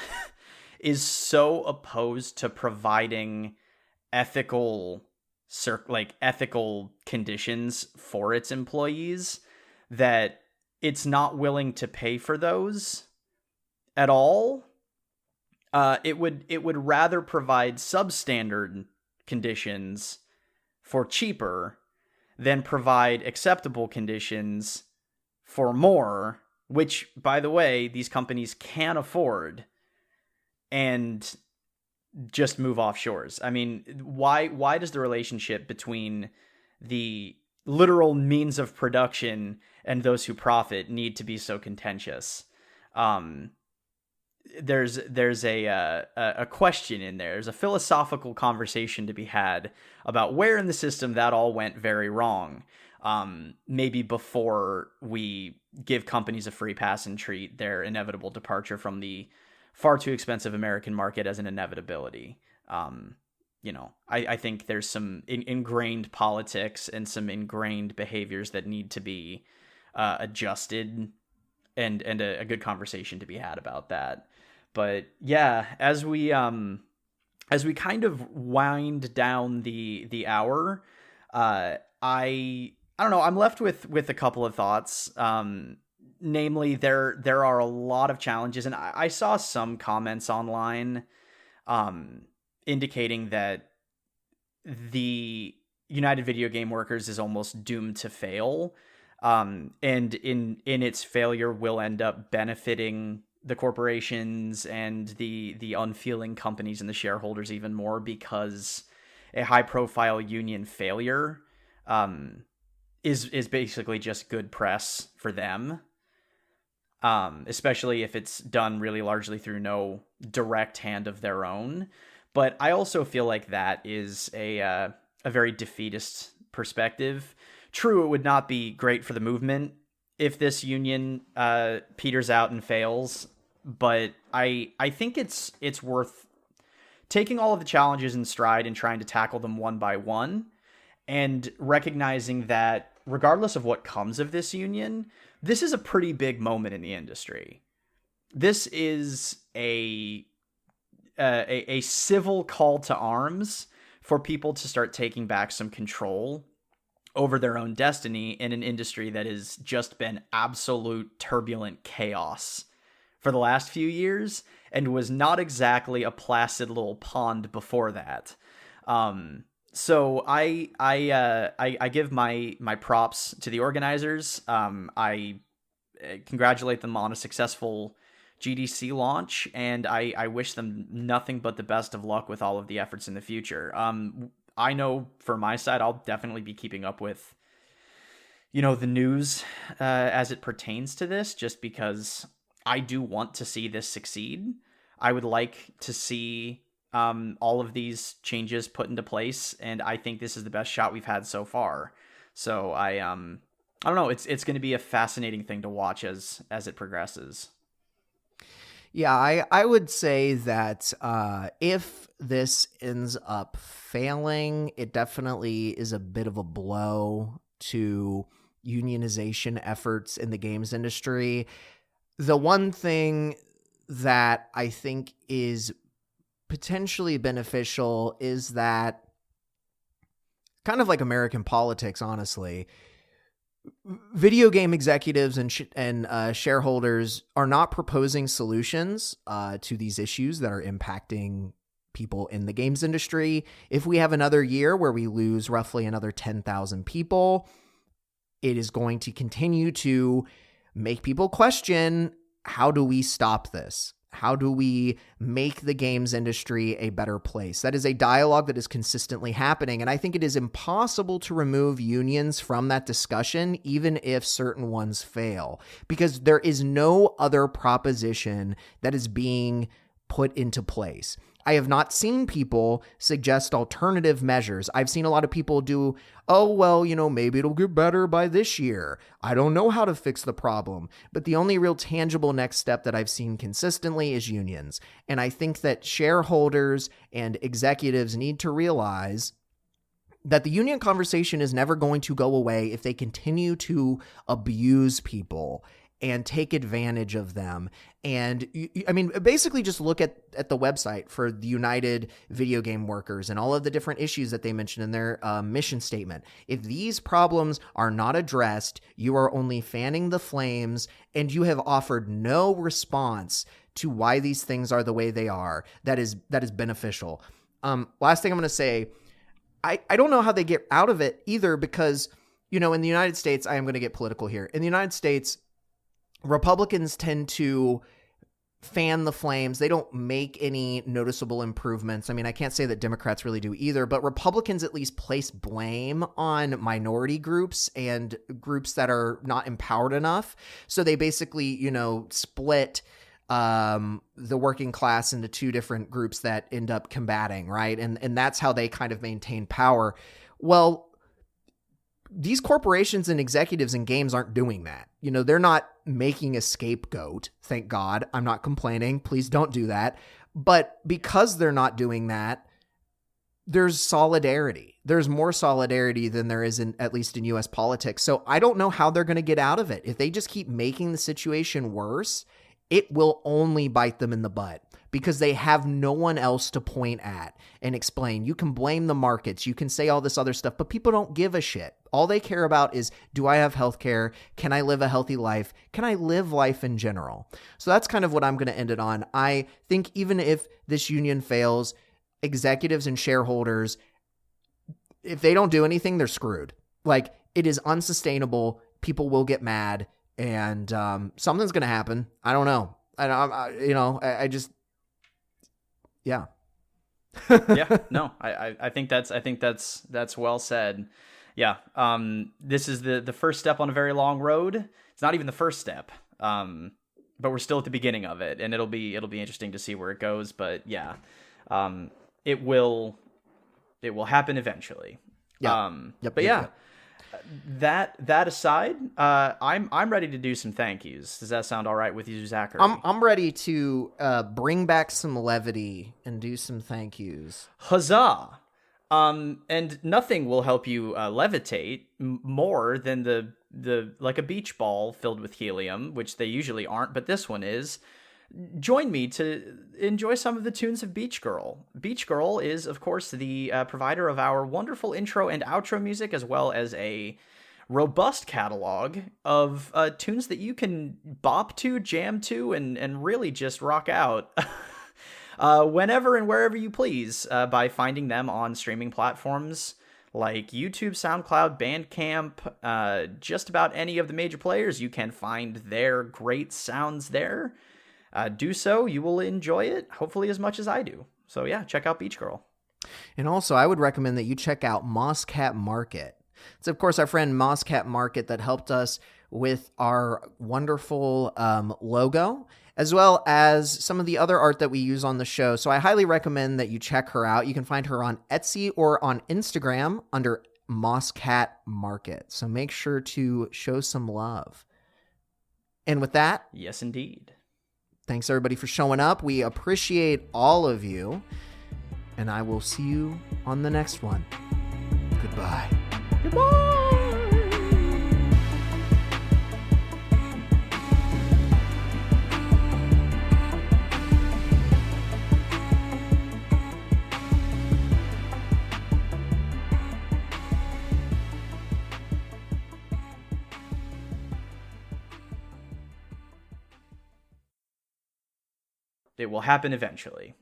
is so opposed to providing ethical conditions for its employees that it's not willing to pay for those at all. It would rather provide substandard conditions for cheaper than provide acceptable conditions for more, which, by the way, these companies can afford, and just move offshores. I mean, why does the relationship between the literal means of production and those who profit need to be so contentious? There's a question in there. There's a philosophical conversation to be had about where in the system that all went very wrong. Maybe before we give companies a free pass and treat their inevitable departure from the far too expensive American market as an inevitability. I think there's some ingrained politics and some ingrained behaviors that need to be adjusted, and a good conversation to be had about that. But yeah, as we kind of wind down the hour, I don't know, I'm left with a couple of thoughts. Namely, there are a lot of challenges, and I saw some comments online indicating that the United Videogame Workers is almost doomed to fail, and in its failure will end up benefiting the corporations and the unfeeling companies and the shareholders even more, because a high-profile union failure is basically just good press for them. Especially if it's done really largely through no direct hand of their own. But I also feel like that is a very defeatist perspective. True, it would not be great for the movement if this union peters out and fails, but I think it's worth taking all of the challenges in stride and trying to tackle them one by one, and recognizing that regardless of what comes of this union, this is a pretty big moment in the industry. This is a civil call to arms for people to start taking back some control over their own destiny in an industry that has just been absolute turbulent chaos for the last few years and was not exactly a placid little pond before that. So I give my props to the organizers. I congratulate them on a successful GDC launch, and I wish them nothing but the best of luck with all of the efforts in the future. I know for my side, I'll definitely be keeping up with, the news as it pertains to this, just because I do want to see this succeed. I would like to see all of these changes put into place, and I think this is the best shot we've had so far. So I don't know. It's going to be a fascinating thing to watch as it progresses. Yeah, I would say that if this ends up failing, it definitely is a bit of a blow to unionization efforts in the games industry. The one thing that I think is potentially beneficial is that, kind of like American politics, honestly, video game executives and shareholders are not proposing solutions to these issues that are impacting people in the games industry. If we have another year where we lose roughly another 10,000 people, it is going to continue to make people question, how do we stop this? How do we make the games industry a better place? That is a dialogue that is consistently happening. And I think it is impossible to remove unions from that discussion, even if certain ones fail, because there is no other proposition that is being put into place. I have not seen people suggest alternative measures. I've seen a lot of people do, maybe it'll get better by this year. I don't know how to fix the problem. But the only real tangible next step that I've seen consistently is unions. And I think that shareholders and executives need to realize that the union conversation is never going to go away if they continue to abuse people and take advantage of them. And basically just look at the website for the United Videogame Workers and all of the different issues that they mention in their mission statement. If these problems are not addressed, you are only fanning the flames, and you have offered no response to why these things are the way they are. That is beneficial. Last thing I'm going to say, I don't know how they get out of it either, because, in the United States, I am going to get political here. In the United States, Republicans tend to fan the flames. They don't make any noticeable improvements. I mean, I can't say that Democrats really do either, but Republicans at least place blame on minority groups and groups that are not empowered enough. So they basically, split the working class into two different groups that end up combating, right? And that's how they kind of maintain power. Well, these corporations and executives in games aren't doing that. They're not making a scapegoat. Thank God. I'm not complaining. Please don't do that. But because they're not doing that, there's solidarity. There's more solidarity than there is at least in US politics. So I don't know how they're going to get out of it. If they just keep making the situation worse, it will only bite them in the butt, because they have no one else to point at and explain. You can blame the markets. You can say all this other stuff, but people don't give a shit. All they care about is, do I have healthcare? Can I live a healthy life? Can I live life in general? So that's kind of what I'm going to end it on. I think even if this union fails, executives and shareholders, if they don't do anything, they're screwed. Like, it is unsustainable. People will get mad, and something's going to happen. I don't know. I just, yeah. Yeah, no, I think that's well said. Yeah. This is the first step on a very long road. It's not even the first step. But we're still at the beginning of it, and it'll be interesting to see where it goes. But yeah, it will happen eventually. Yeah. But yeah. That aside, I'm ready to do some thank yous. Does that sound all right with you, Zachary? I'm ready to bring back some levity and do some thank yous. Huzzah! And nothing will help you levitate more than the like a beach ball filled with helium, which they usually aren't, but this one is. Join me to enjoy some of the tunes of Beach Girl. Beach Girl is, of course, the provider of our wonderful intro and outro music, as well as a robust catalog of tunes that you can bop to, jam to, and really just rock out whenever and wherever you please by finding them on streaming platforms like YouTube, SoundCloud, Bandcamp, just about any of the major players. You can find their great sounds there. Do so, you will enjoy it, hopefully as much as I do. So yeah, check out Beach Girl. And also, I would recommend that you check out Mosscat Market. It's, of course, our friend Mosscat Market that helped us with our wonderful logo, as well as some of the other art that we use on the show. So I highly recommend that you check her out. You can find her on Etsy or on Instagram under Mosscat Market. So make sure to show some love. And with that, yes, indeed. Thanks, everybody, for showing up. We appreciate all of you. And I will see you on the next one. Goodbye. Goodbye. It will happen eventually.